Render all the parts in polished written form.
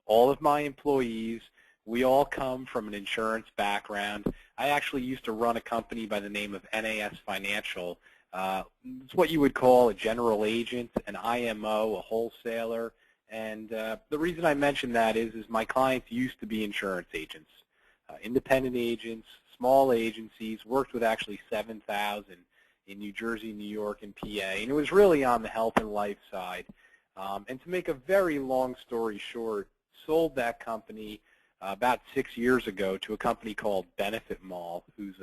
all of my employees, we all come from an insurance background. I actually used to run a company by the name of NAS Financial. It's what you would call a general agent, an IMO, a wholesaler. And the reason I mention that is my clients used to be insurance agents, independent agents, small agencies, worked with actually 7,000 in New Jersey, New York, and PA. And it was really on the health and life side. And to make a very long story short, sold that company about 6 years ago to a company called Benefit Mall, who's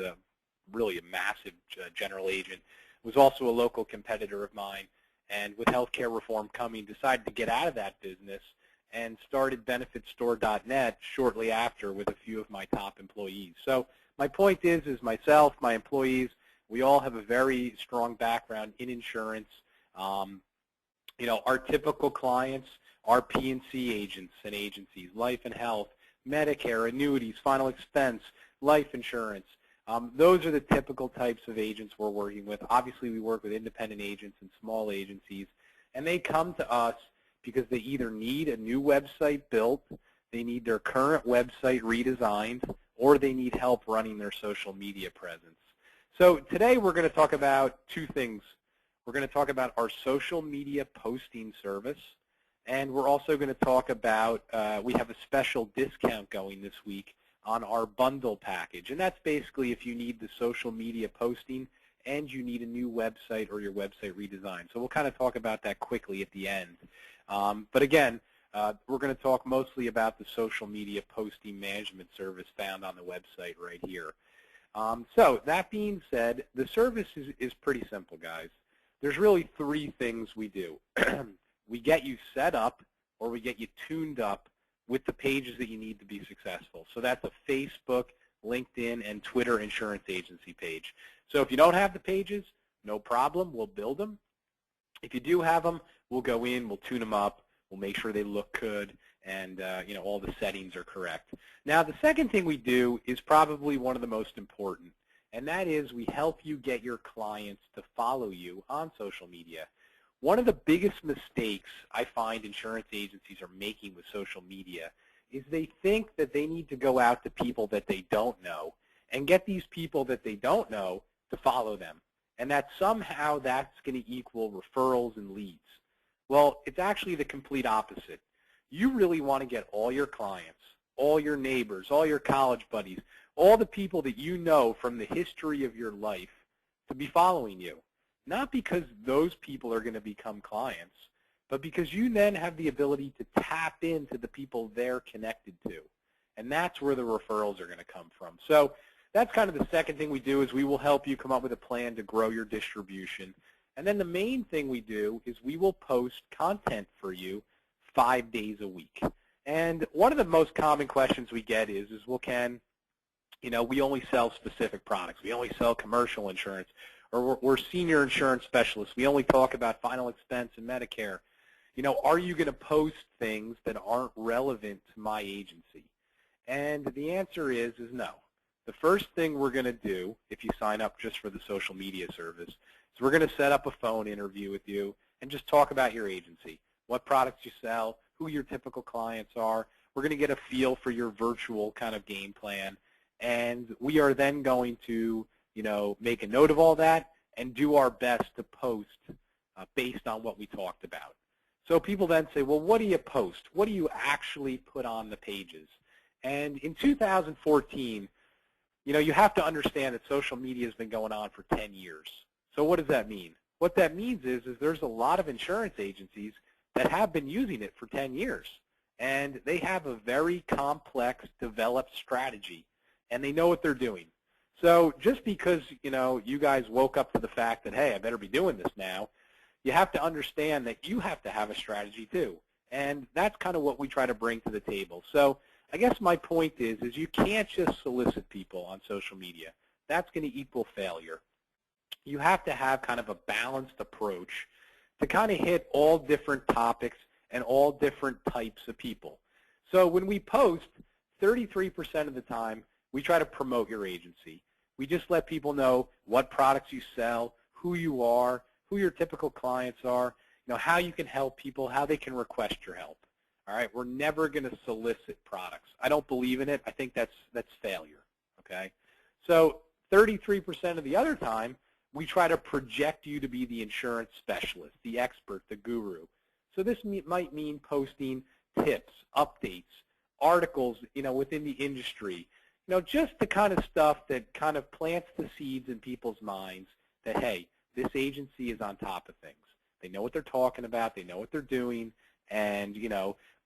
really a massive general agent, was also a local competitor of mine, and with healthcare reform coming, decided to get out of that business and started benefitstore.net shortly after with a few of my top employees. So my point is myself, my employees, we all have a very strong background in insurance. Our typical clients are P&C agents and agencies, life and health, Medicare, annuities, final expense, life insurance. Those are the typical types of agents we're working with. Obviously, we work with independent agents and small agencies, and they come to us because they either need a new website built, they need their current website redesigned, or they need help running their social media presence. So today we're going to talk about two things. We're going to talk about our social media posting service, and we're also going to talk about, we have a special discount going this week on our bundle package. And that's basically if you need the social media posting and you need a new website or your website redesigned. So we'll kind of talk about that quickly at the end. But again, we're going to talk mostly about the social media posting management service found on the website right here. So that being said, the service is pretty simple, guys. There's really three things we do. We get you set up, or we get you tuned up with the pages that you need to be successful. So that's a Facebook, LinkedIn, and Twitter insurance agency page. So if you don't have the pages, no problem. We'll build them. If you do have them, we'll go in, we'll tune them up, we'll make sure they look good, and all the settings are correct. Now, the second thing we do is probably one of the most important, and that is we help you get your clients to follow you on social media. One of the biggest mistakes I find insurance agencies are making with social media is they think that they need to go out to people that they don't know and get these people that they don't know to follow them, and that somehow that's going to equal referrals and leads. Well, it's actually the complete opposite. You really want to get all your clients, all your neighbors, all your college buddies, all the people that you know from the history of your life to be following you. Not because those people are going to become clients, but because you then have the ability to tap into the people they're connected to. And that's where the referrals are going to come from. So that's kind of the second thing we do, is we will help you come up with a plan to grow your distribution. And then the main thing we do is we will post content for you 5 days a week. And one of the most common questions we get is well, Ken, we only sell specific products. We only sell commercial insurance. Or we're senior insurance specialists. We only talk about final expense and Medicare. Are you going to post things that aren't relevant to my agency? And the answer is no. The first thing we're going to do, if you sign up just for the social media service, is we're going to set up a phone interview with you and just talk about your agency, what products you sell, who your typical clients are. We're going to get a feel for your virtual kind of game plan. And we are then going to make a note of all that and do our best to post based on what we talked about. So people then say, well, what do you post? What do you actually put on the pages? And in 2014, you have to understand that social media has been going on for 10 years. So what does that mean? What that means is there's a lot of insurance agencies that have been using it for 10 years. And they have a very complex, developed strategy, and they know what they're doing. So just because, you guys woke up to the fact that, hey, I better be doing this now, you have to understand that you have to have a strategy too. And that's kind of what we try to bring to the table. So I guess my point is you can't just solicit people on social media. That's going to equal failure. You have to have kind of a balanced approach to kind of hit all different topics and all different types of people. So when we post, 33% of the time, we try to promote your agency. We just let people know what products you sell, who you are, who your typical clients are, how you can help people, how they can request your help. All right, we're never going to solicit products. I don't believe in it. I think that's failure. Okay, so 33% of the other time, we try to project you to be the insurance specialist, the expert, the guru. So this might mean posting tips, updates, articles, within the industry, just the kind of stuff that kind of plants the seeds in people's minds that, hey, this agency is on top of things. They know what they're talking about. They know what they're doing. And,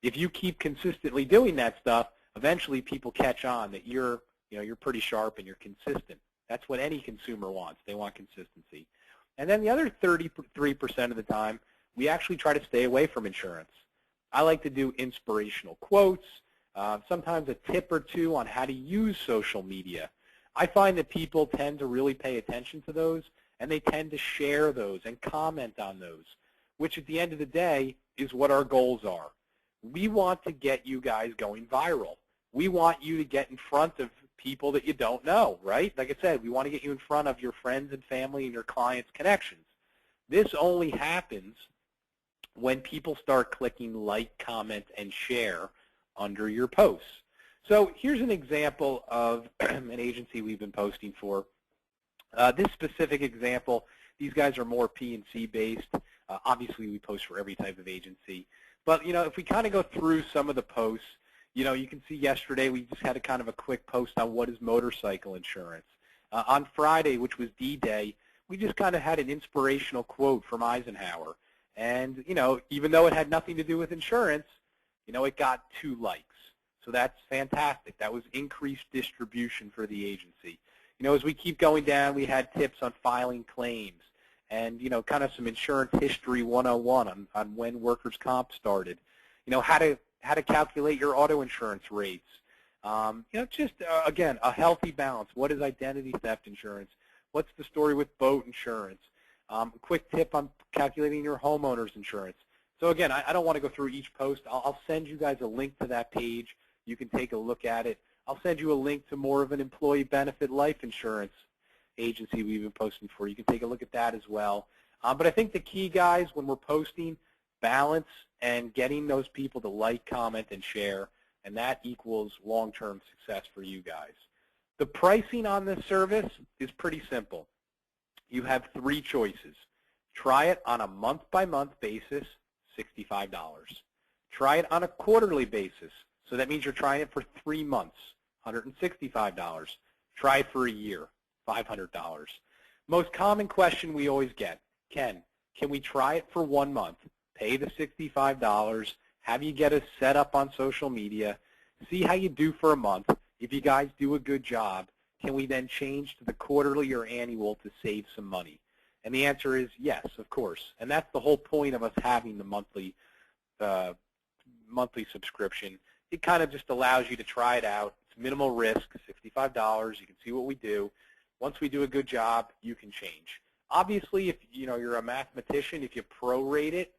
if you keep consistently doing that stuff, eventually people catch on that you're pretty sharp and you're consistent. That's what any consumer wants. They want consistency. And then the other 33% of the time, we actually try to stay away from insurance. I like to do inspirational quotes, sometimes a tip or two on how to use social media. I find that people tend to really pay attention to those, and they tend to share those and comment on those, which at the end of the day is what our goals are. We want to get you guys going viral. We want you to get in front of people that you don't know, right? Like I said, we want to get you in front of your friends and family and your clients' connections. This only happens when people start clicking like, comment, and share under your posts. So here's an example of an agency we've been posting for. This specific example, these guys are more P&C based. Obviously, we post for every type of agency. But, if we kind of go through some of the posts, you can see yesterday we just had a kind of a quick post on what is motorcycle insurance. On Friday, which was D-Day, we just kind of had an inspirational quote from Eisenhower. And, even though it had nothing to do with insurance, it got 2 likes. So that's fantastic. That was increased distribution for the agency. As we keep going down, we had tips on filing claims and, kind of some insurance history 101 on when workers' comp started. How to calculate your auto insurance rates. Just, again, a healthy balance. What is identity theft insurance? What's the story with boat insurance? A quick tip on calculating your homeowner's insurance. So, again, I don't want to go through each post. I'll send you guys a link to that page. You can take a look at it. I'll send you a link to more of an employee benefit life insurance agency we've been posting for. You can take a look at that as well. But I think the key, guys, when we're posting, balance and getting those people to like, comment, and share, and that equals long-term success for you guys. The pricing on this service is pretty simple. You have 3 choices. Try it on a month-by-month basis, $65. Try it on a quarterly basis. So that means you're trying it for 3 months, $165. Try it for a year, $500. Most common question we always get, Ken, can we try it for 1 month, pay the $65, have you get us set up on social media, see how you do for a month. If you guys do a good job, can we then change to the quarterly or annual to save some money? And the answer is yes, of course. And that's the whole point of us having the monthly subscription. It kind of just allows you to try it out. It's minimal risk, $65. You can see what we do. Once we do a good job, you can change. Obviously, if you're a mathematician, if you prorate it,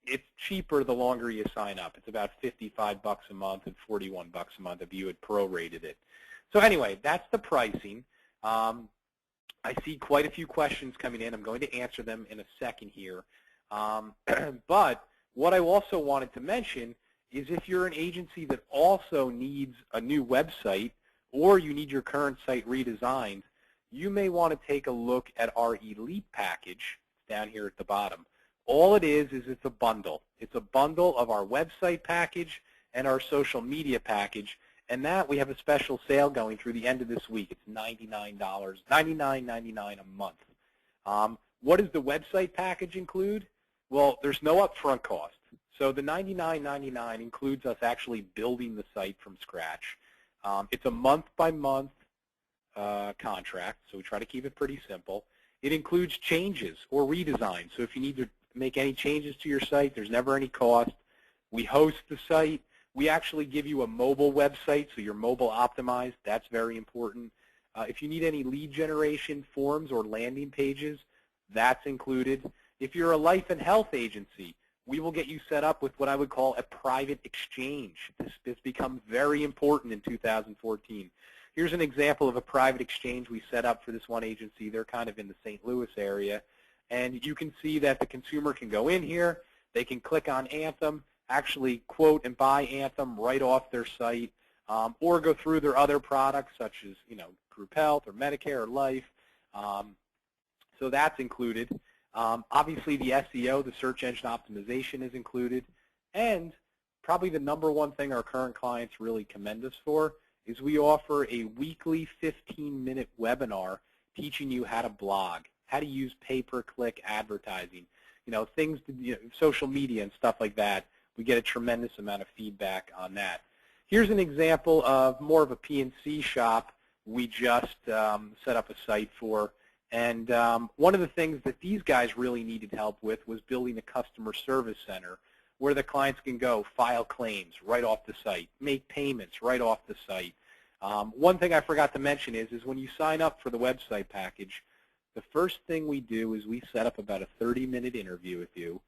it's cheaper the longer you sign up. It's about $55 a month and $41 a month if you had prorated it. So anyway, that's the pricing. I see quite a few questions coming in. I'm going to answer them in a second here. But what I also wanted to mention is if you're an agency that also needs a new website or you need your current site redesigned, you may want to take a look at our Elite package down here at the bottom. All it is it's a bundle. It's a bundle of our website package and our social media package, and that we have a special sale going through the end of this week. It's $99, $99.99 a month. What does the website package include? Well, there's no upfront cost. So the $99.99 includes us actually building the site from scratch. It's a month-by-month contract, so we try to keep it pretty simple. It includes changes or redesigns. So if you need to make any changes to your site, there's never any cost. We host the site. We actually give you a mobile website, so you're mobile optimized. That's very important. If you need any lead generation forms or landing pages, that's included. If you're a life and health agency, we will get you set up with what I would call a private exchange. This becomes very important in 2014. Here's an example of a private exchange we set up for this one agency. They're kind of in the St. Louis area. And you can see that the consumer can go in here. They can click on Anthem. actually quote and buy Anthem right off their site, or go through their other products such as, group health or Medicare or life. So that's included. Obviously, the SEO, the search engine optimization, is included. And probably the number one thing our current clients really commend us for is we offer a weekly 15-minute webinar teaching you how to blog, how to use pay-per-click advertising, things, social media and stuff like that. We get a tremendous amount of feedback on that. Here's an example of more of a PNC shop we just set up a site for. And one of the things that these guys really needed help with was building a customer service center where the clients can go file claims right off the site, make payments right off the site. One thing I forgot to mention is when you sign up for the website package, the first thing we do is we set up about a 30-minute interview with you.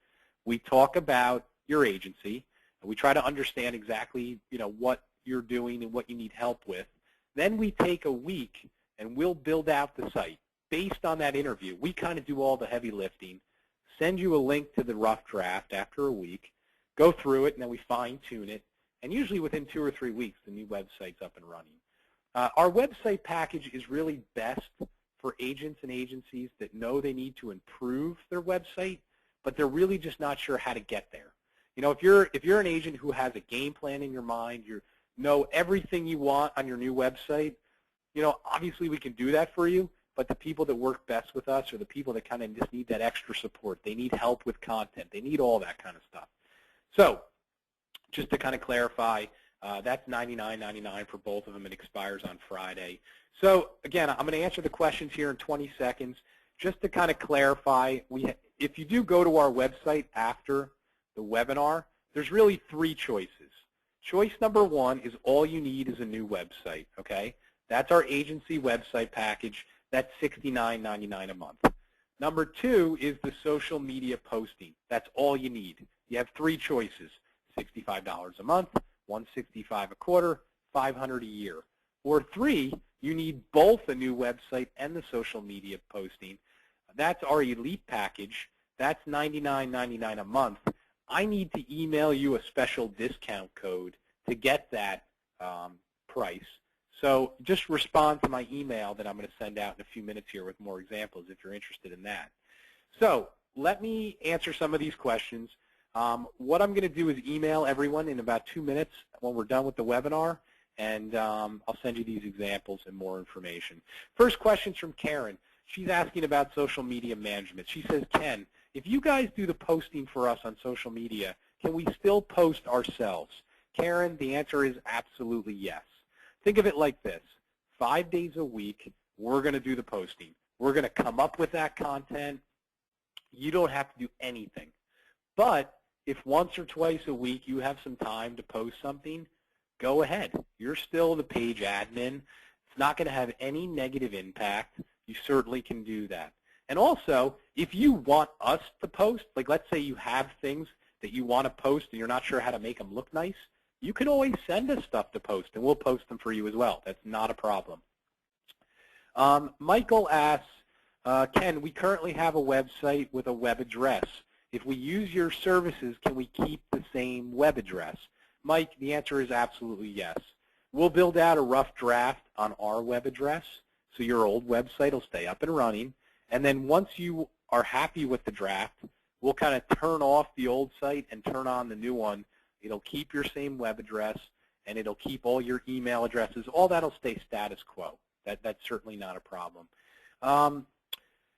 We talk about your agency, and we try to understand exactly what you're doing and what you need help with. Then we take a week and we'll build out the site. Based on that interview, we kind of do all the heavy lifting, send you a link to the rough draft after a week, go through it, and then we fine-tune it. And usually within 2 or 3 weeks, the new website's up and running. Our website package is really best for agents and agencies that know they need to improve their website, but they're really just not sure how to get there. If you're an agent who has a game plan in your mind, you know everything you want on your new website, obviously we can do that for you. But the people that work best with us are the people that kind of just need that extra support. They need help with content. They need all that kind of stuff. So just to kind of clarify, that's $99.99 for both of them. It expires on Friday. So again, I'm going to answer the questions here in 20 seconds. Just to kind of clarify, if you do go to our website after the webinar, there's really 3 choices. Choice number 1 is all you need is a new website. Okay, that's our agency website package. That's $69.99 a month. Number 2 is the social media posting. That's all you need. You have 3 choices: $65 a month, $165 a quarter, $500 a year. Or 3, you need both a new website and the social media posting. That's our elite package. That's $99.99 a month. I need to email you a special discount code to get that price. So just respond to my email that I'm going to send out in a few minutes here with more examples if you're interested in that. So let me answer some of these questions. What I'm going to do is email everyone in about 2 minutes when we're done with the webinar, and I'll send you these examples and more information. First question's from Karen. She's asking about social media management. She says, Ken, if you guys do the posting for us on social media, can we still post ourselves? Karen, the answer is absolutely yes. Think of it like this. 5 days a week, we're going to do the posting. We're going to come up with that content. You don't have to do anything. But if once or twice a week you have some time to post something, go ahead. You're still the page admin. It's not going to have any negative impact. You certainly can do that. And also, if you want us to post, like let's say you have things that you want to post and you're not sure how to make them look nice, you can always send us stuff to post, and we'll post them for you as well. That's not a problem. Michael asks, Ken, we currently have a website with a web address. If we use your services, can we keep the same web address? Mike, the answer is absolutely yes. We'll build out a rough draft on our web address, so your old website will stay up and running. And then once you are happy with the draft, we'll kind of turn off the old site and turn on the new one. It'll keep your same web address, and it'll keep all your email addresses. All that will stay status quo. That's certainly not a problem.